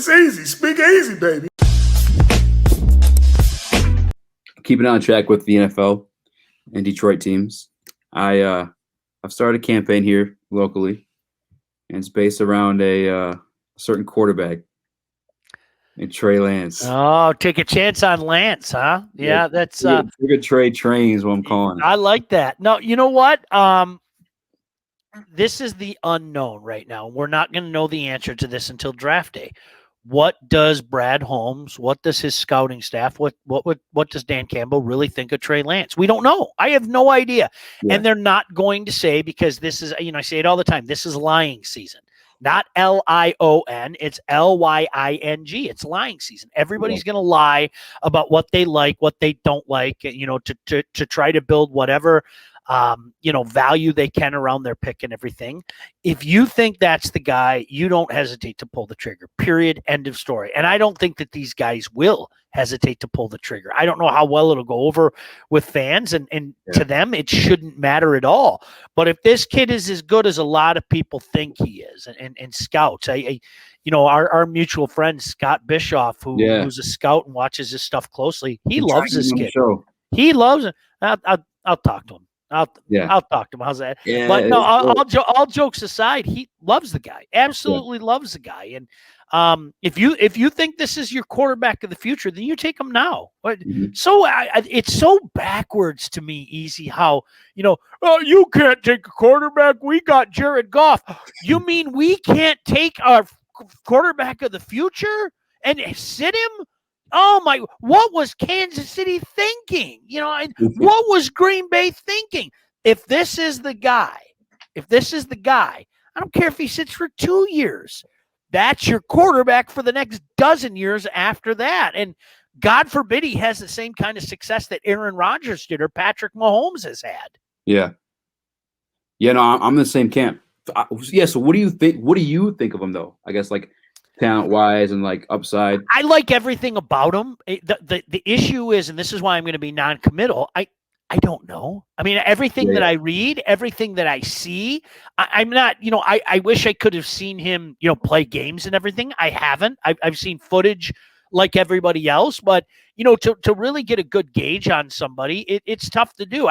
It's easy. Speak easy, baby. Keeping on track with the NFL and Detroit teams. I've started a campaign here locally, and it's based around a certain quarterback, and Trey Lance. Oh, take a chance on Lance, huh? Yeah, that's Trigga Trey train is what I'm calling it. I like that. No, you know what? This is the unknown right now. We're not going to know the answer to this until draft day. What does Brad Holmes, what does his scouting staff, what does Dan Campbell really think of Trey Lance? We don't know. I have no idea. Yeah. And they're not going to say, because this is, I say it all the time, this is lying season. Not Lion, it's Lying. It's lying season. Everybody's going to lie about what they like, what they don't like, to try to build whatever value they can around their pick and everything. If you think that's the guy, you don't hesitate to pull the trigger, period, end of story. And I don't think that these guys will hesitate to pull the trigger. I don't know how well it'll go over with fans, and to them, it shouldn't matter at all. But if this kid is as good as a lot of people think he is, and scouts, our mutual friend, Scott Bischoff, who's a scout and watches this stuff closely, he loves this kid. He loves it. I'll talk to him. I'll talk to him. How's that? Yeah, but no, all jokes aside, he loves the guy. Absolutely loves the guy. And if you think this is your quarterback of the future, then you take him now. So it's so backwards to me, Eazy, how you can't take a quarterback. We got Jared Goff. You mean we can't take our quarterback of the future and sit him? Oh my, what was Kansas City thinking? What was Green Bay thinking? If this is the guy, I don't care if he sits for 2 years. That's your quarterback for the next dozen years after that. And God forbid he has the same kind of success that Aaron Rodgers did or Patrick Mahomes has had. Yeah. Yeah, no, I'm in the same camp. So what do you think? What do you think of him, though? I guess, talent-wise and upside. I like everything about him. The issue is, and this is why I'm going to be non-committal, I don't know. I mean, everything that I read, everything that I see, I'm not, I wish I could have seen him, play games and everything. I haven't. I've seen footage like everybody else, but, to really get a good gauge on somebody, it's tough to do.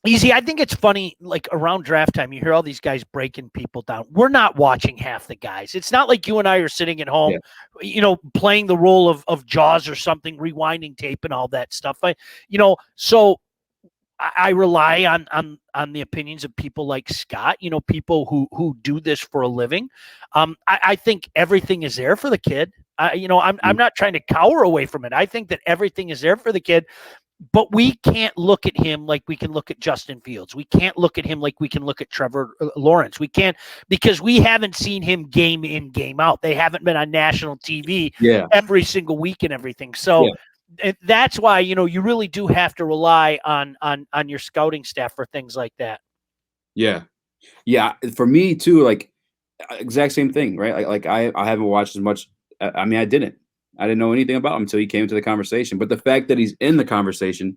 Easy. I think it's funny, around draft time, you hear all these guys breaking people down. We're not watching half the guys. It's not like you and I are sitting at home, playing the role of Jaws or something, rewinding tape and all that stuff. So I rely on the opinions of people like Scott, people who do this for a living. I think everything is there for the kid. I'm not trying to cower away from it. I think that everything is there for the kid. But we can't look at him like we can look at Justin Fields. We can't look at him like we can look at Trevor Lawrence. We can't, because we haven't seen him game in, game out. They haven't been on national TV every single week and everything. So that's why, you really do have to rely on your scouting staff for things like that. Yeah. Yeah. For me too, exact same thing, right? I haven't watched as much. I mean, I didn't know anything about him until he came into the conversation. But the fact that he's in the conversation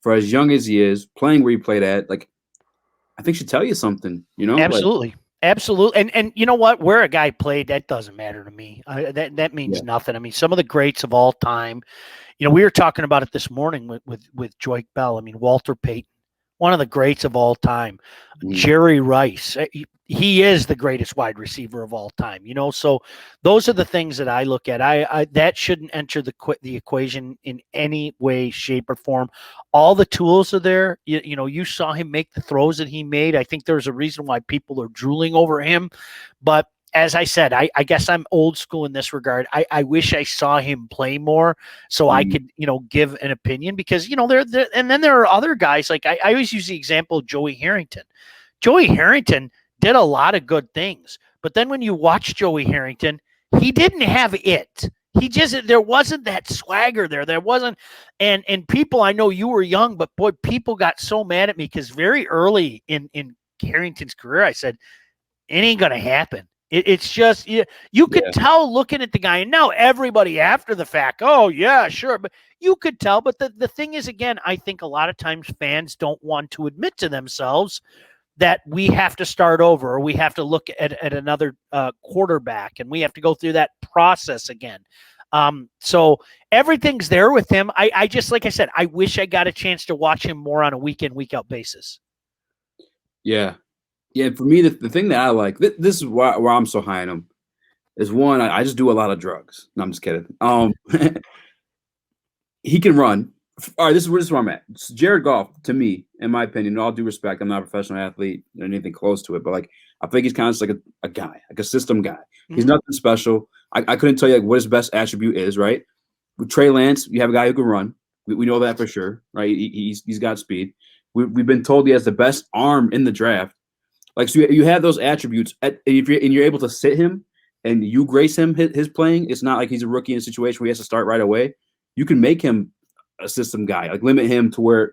for as young as he is, playing where he played at, I think should tell you something, Absolutely. Absolutely. And you know what? Where a guy played, that doesn't matter to me. That means nothing. I mean, some of the greats of all time, we were talking about it this morning with Joyke Bell. I mean, Walter Payton, one of the greats of all time. Jerry Rice. He is the greatest wide receiver of all time, so those are the things that I look at. I that shouldn't enter the equation in any way, shape, or form. All the tools are there. You saw him make the throws that he made. I think there's a reason why people are drooling over him. But as I said, I guess I'm old school in this regard. I wish I saw him play more so I could, give an opinion, because, and then there are other guys. I always use the example of Joey Harrington. Joey Harrington did a lot of good things, but then when you watch Joey Harrington, he didn't have it. There wasn't that swagger there. There wasn't, and people, I know you were young, but boy, people got so mad at me because very early in Harrington's career, I said, it ain't going to happen. It's just, you could tell looking at the guy, and now everybody after the fact, oh yeah, sure. But you could tell, but the thing is, again, I think a lot of times fans don't want to admit to themselves that we have to start over, or we have to look at another quarterback, and we have to go through that process again. So everything's there with him. I just, like I said, I wish I got a chance to watch him more on a week in, week out basis. Yeah. Yeah. For me, the thing that I like, this is why I'm so high on him, is one, I just do a lot of drugs. No, I'm just kidding. He can run. All right, this is where I'm at. Jared Goff, to me, in my opinion, in all due respect, I'm not a professional athlete or anything close to it, but like I think he's kind of just like a guy, like a system guy. He's nothing special. I couldn't tell you like what his best attribute is, right? With Trey Lance, you have a guy who can run. We know that for sure, right? He's got speed. We've been told he has the best arm in the draft. Like, so you have those attributes. If you're able to sit him and you grace him his playing, it's not like he's a rookie in a situation where he has to start right away. You can make him a system guy, like limit him to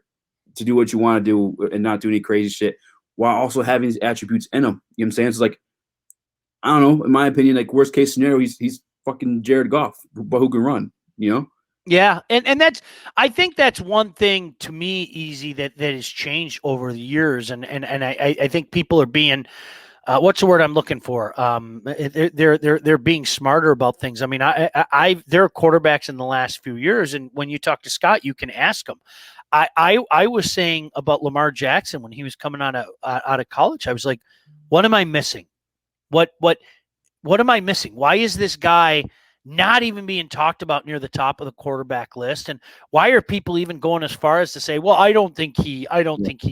do what you want to do and not do any crazy shit while also having these attributes in him. You know what I'm saying? It's like, I don't know, in my opinion, like worst case scenario, he's fucking Jared Goff, but who can run, you know? Yeah, and I think that's one thing to me, Eazy, that has changed over the years, and I think people are being what's the word I'm looking for? They're being smarter about things. I mean, there are quarterbacks in the last few years, and when you talk to Scott, you can ask him. I was saying about Lamar Jackson when he was coming out of college. I was like, what am I missing? What am I missing? Why is this guy not even being talked about near the top of the quarterback list? And why are people even going as far as to say, well, I don't think he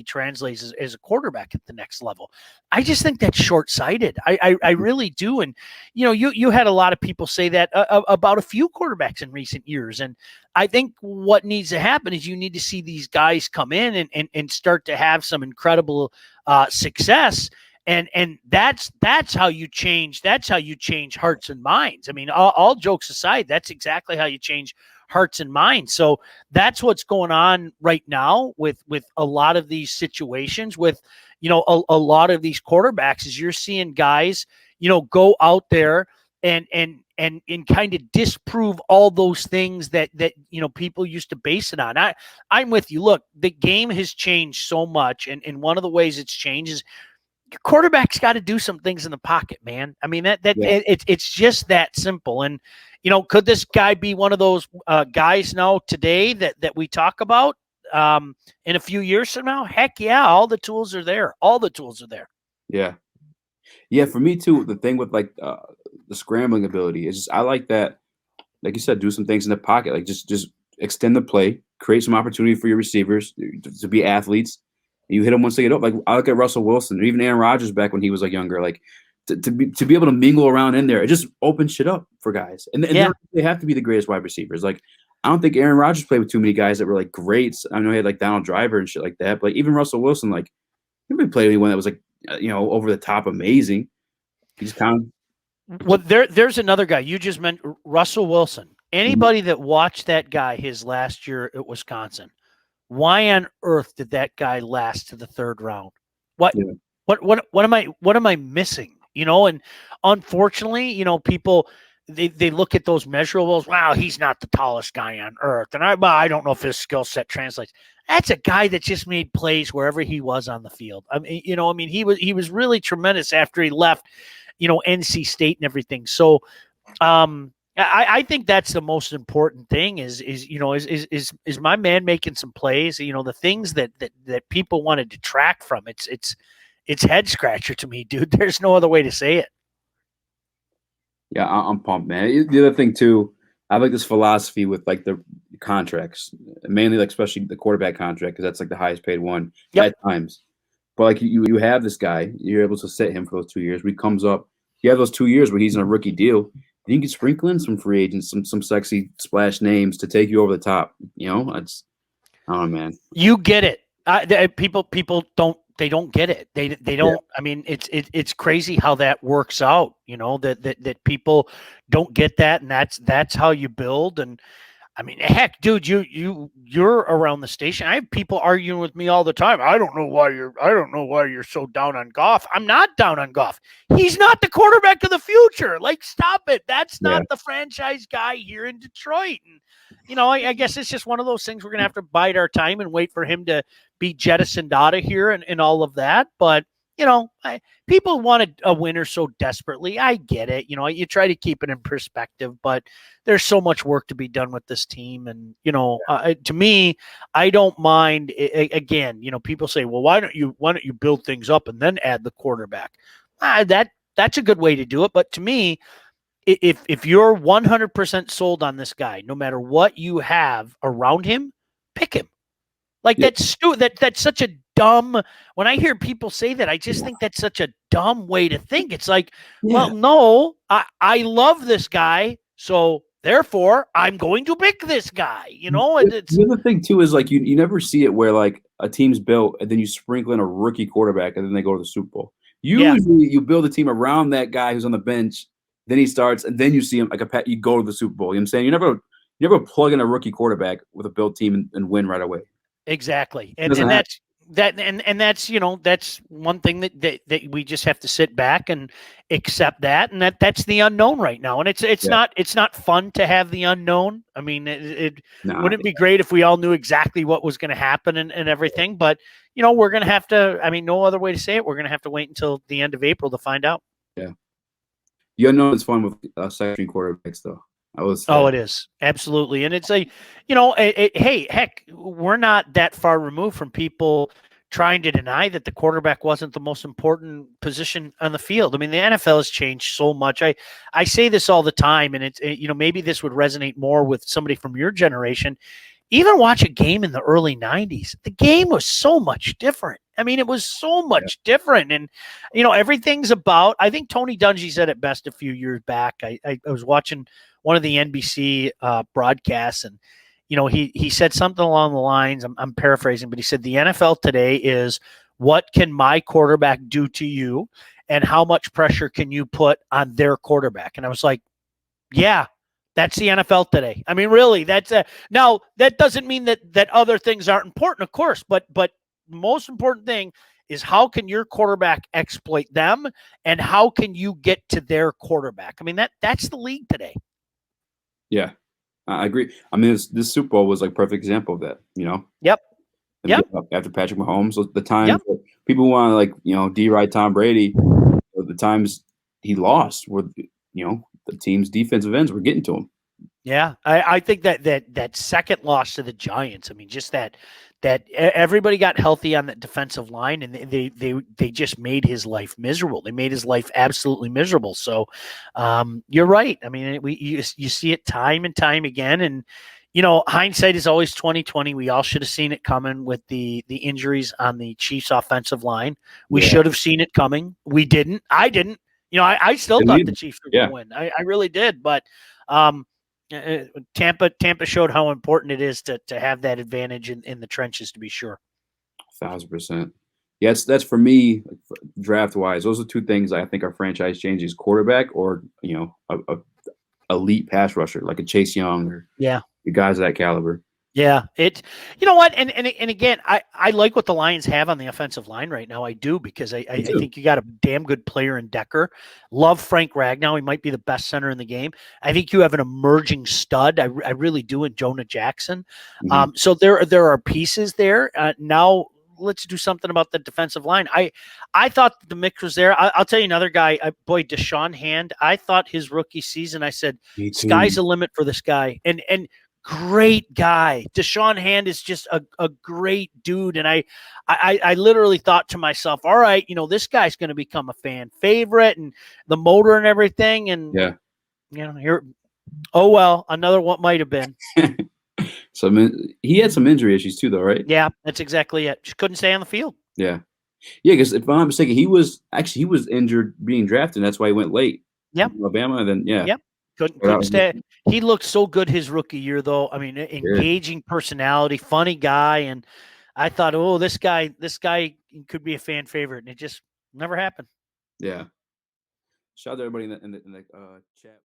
translates as a quarterback at the next level? I just think that's short-sighted. I really do. And, you had a lot of people say that about a few quarterbacks in recent years. And I think what needs to happen is you need to see these guys come in and start to have some incredible success. And that's how you change. That's how you change hearts and minds. I mean, all jokes aside, that's exactly how you change hearts and minds. So that's what's going on right now with a lot of these situations with, a lot of these quarterbacks is you're seeing guys, go out there and kind of disprove all those things that people used to base it on. I'm with you. Look, the game has changed so much, and one of the ways it's changed is your quarterback's got to do some things in the pocket, man. I mean, it's just that simple. And, could this guy be one of those guys now today that we talk about in a few years from now? Heck yeah. All the tools are there. All the tools are there. Yeah. Yeah. For me too, the thing with like the scrambling ability is just, I like that. Like you said, do some things in the pocket, like just extend the play, create some opportunity for your receivers to be athletes. You hit them once they get up. Like I look at Russell Wilson or even Aaron Rodgers back when he was like younger. Like to be able to mingle around in there, it just opens shit up for guys. And they have to be the greatest wide receivers. Like I don't think Aaron Rodgers played with too many guys that were like greats. I know he had like Donald Driver and shit like that. But like even Russell Wilson, like he really played anyone that was like over the top amazing. He's kind of well. There's another guy you just mentioned, Russell Wilson. Anybody that watched that guy his last year at Wisconsin. Why on earth did that guy last to the third round? What am I missing? And unfortunately, people they look at those measurables. Wow, he's not the tallest guy on earth, and I don't know if his skill set translates. That's a guy that just made plays wherever he was on the field. I mean, he was really tremendous after he left, NC State and everything. So, I think that's the most important thing is my man making some plays, the things that people want to detract from. It's head scratcher to me, dude. There's no other way to say it. Yeah, I'm pumped, man. The other thing too, I have like this philosophy with like the contracts, mainly like especially the quarterback contract, because that's like the highest paid one at times. But like you have this guy, you're able to sit him for those 2 years. When he comes up, you have those 2 years where he's in a rookie deal. Then you can sprinkle in some free agents, some sexy splash names to take you over the top. I don't know, man. You get it. People don't get it. They don't. Yeah. I mean, it's crazy how that works out. That people don't get that, and that's how you build. And I mean, heck, dude, you're around the station. I have people arguing with me all the time. I don't know why you're so down on Goff. I'm not down on Goff. He's not the quarterback of the future. Like, stop it. That's not the franchise guy here in Detroit. And I guess it's just one of those things we're gonna have to bide our time and wait for him to be jettisoned out of here and all of that. But people wanted a winner so desperately. I get it. You try to keep it in perspective, but there's so much work to be done with this team. And, to me, I don't mind. Again, people say, well, why don't you build things up and then add the quarterback? That's a good way to do it. But to me, if you're 100% sold on this guy, no matter what you have around him, pick him. Like that's such a dumb. When I hear people say that, I just think that's such a dumb way to think. It's like, well, no, I love this guy, so therefore I'm going to pick this guy. The other thing too is like you never see it where like a team's built and then you sprinkle in a rookie quarterback and then they go to the Super Bowl. Usually you build a team around that guy who's on the bench, then he starts, and then you see him like you go to the Super Bowl. You know what I'm saying? You never plug in a rookie quarterback with a built team and win right away. Exactly. And that's that's one thing that we just have to sit back and accept that. And that's the unknown right now. And it's not fun to have the unknown. I mean, wouldn't it be great if we all knew exactly what was going to happen and everything, but we're going to have to, no other way to say it. We're going to have to wait until the end of April to find out. Yeah. The unknown is fun with second quarterbacks though. Oh, it is. Absolutely. And it's hey, heck, we're not that far removed from people trying to deny that the quarterback wasn't the most important position on the field. I mean, the NFL has changed so much. I say this all the time, and it's, maybe this would resonate more with somebody from your generation. Even watch a game in the early 90s, the game was so much different. I mean, it was so much different. And, everything's about, I think Tony Dungy said it best a few years back. I was watching one of the NBC broadcasts, and, he said something along the lines, I'm paraphrasing, but he said, the NFL today is, what can my quarterback do to you? And how much pressure can you put on their quarterback? And I was like, yeah. That's the NFL today. I mean, really, now that doesn't mean that other things aren't important, of course, but the most important thing is how can your quarterback exploit them and how can you get to their quarterback? I mean, that's the league today. Yeah, I agree. I mean, this Super Bowl was like a perfect example of that, Yep. After Patrick Mahomes, so the times people want to like, deride Tom Brady, the times he lost were, the team's defensive ends were getting to him. Yeah, I think that second loss to the Giants, I mean, just that everybody got healthy on that defensive line, and they just made his life miserable. They made his life absolutely miserable. So, you're right. I mean, you see it time and time again, and hindsight is always 20/20. We all should have seen it coming with the injuries on the Chiefs' offensive line. We should have seen it coming. We didn't. I didn't. I still thought the Chiefs were going to win. I really did. But Tampa showed how important it is to have that advantage in the trenches, to be sure. 1,000%. Yes, that's for me, draft wise. Those are two things I think are franchise changes: quarterback or a elite pass rusher like a Chase Young or guys of that caliber. Yeah, you know what, and again, I like what the Lions have on the offensive line right now. I do, because I think you got a damn good player in Decker. Love Frank Ragnow. He might be the best center in the game. I think you have an emerging stud. I really do in Jonah Jackson. Mm-hmm. So there are pieces there. Now let's do something about the defensive line. I thought the mix was there. I'll tell you another guy, Deshaun Hand. I thought his rookie season, I said, sky's the limit for this guy. And great guy. Deshaun Hand is just a great dude. And I literally thought to myself, all right, this guy's going to become a fan favorite and the motor and everything. And, another what might have been. So he had some injury issues too, though, right? Yeah, that's exactly it. Just couldn't stay on the field. Yeah. Because if I'm not mistaken, he was injured being drafted. And that's why he went late. Yep. Alabama, and then Yep. Couldn't stay. He looked so good his rookie year, though. I mean, engaging personality, funny guy, and I thought, oh, this guy could be a fan favorite, and it just never happened. Yeah. Shout out to everybody in the chat.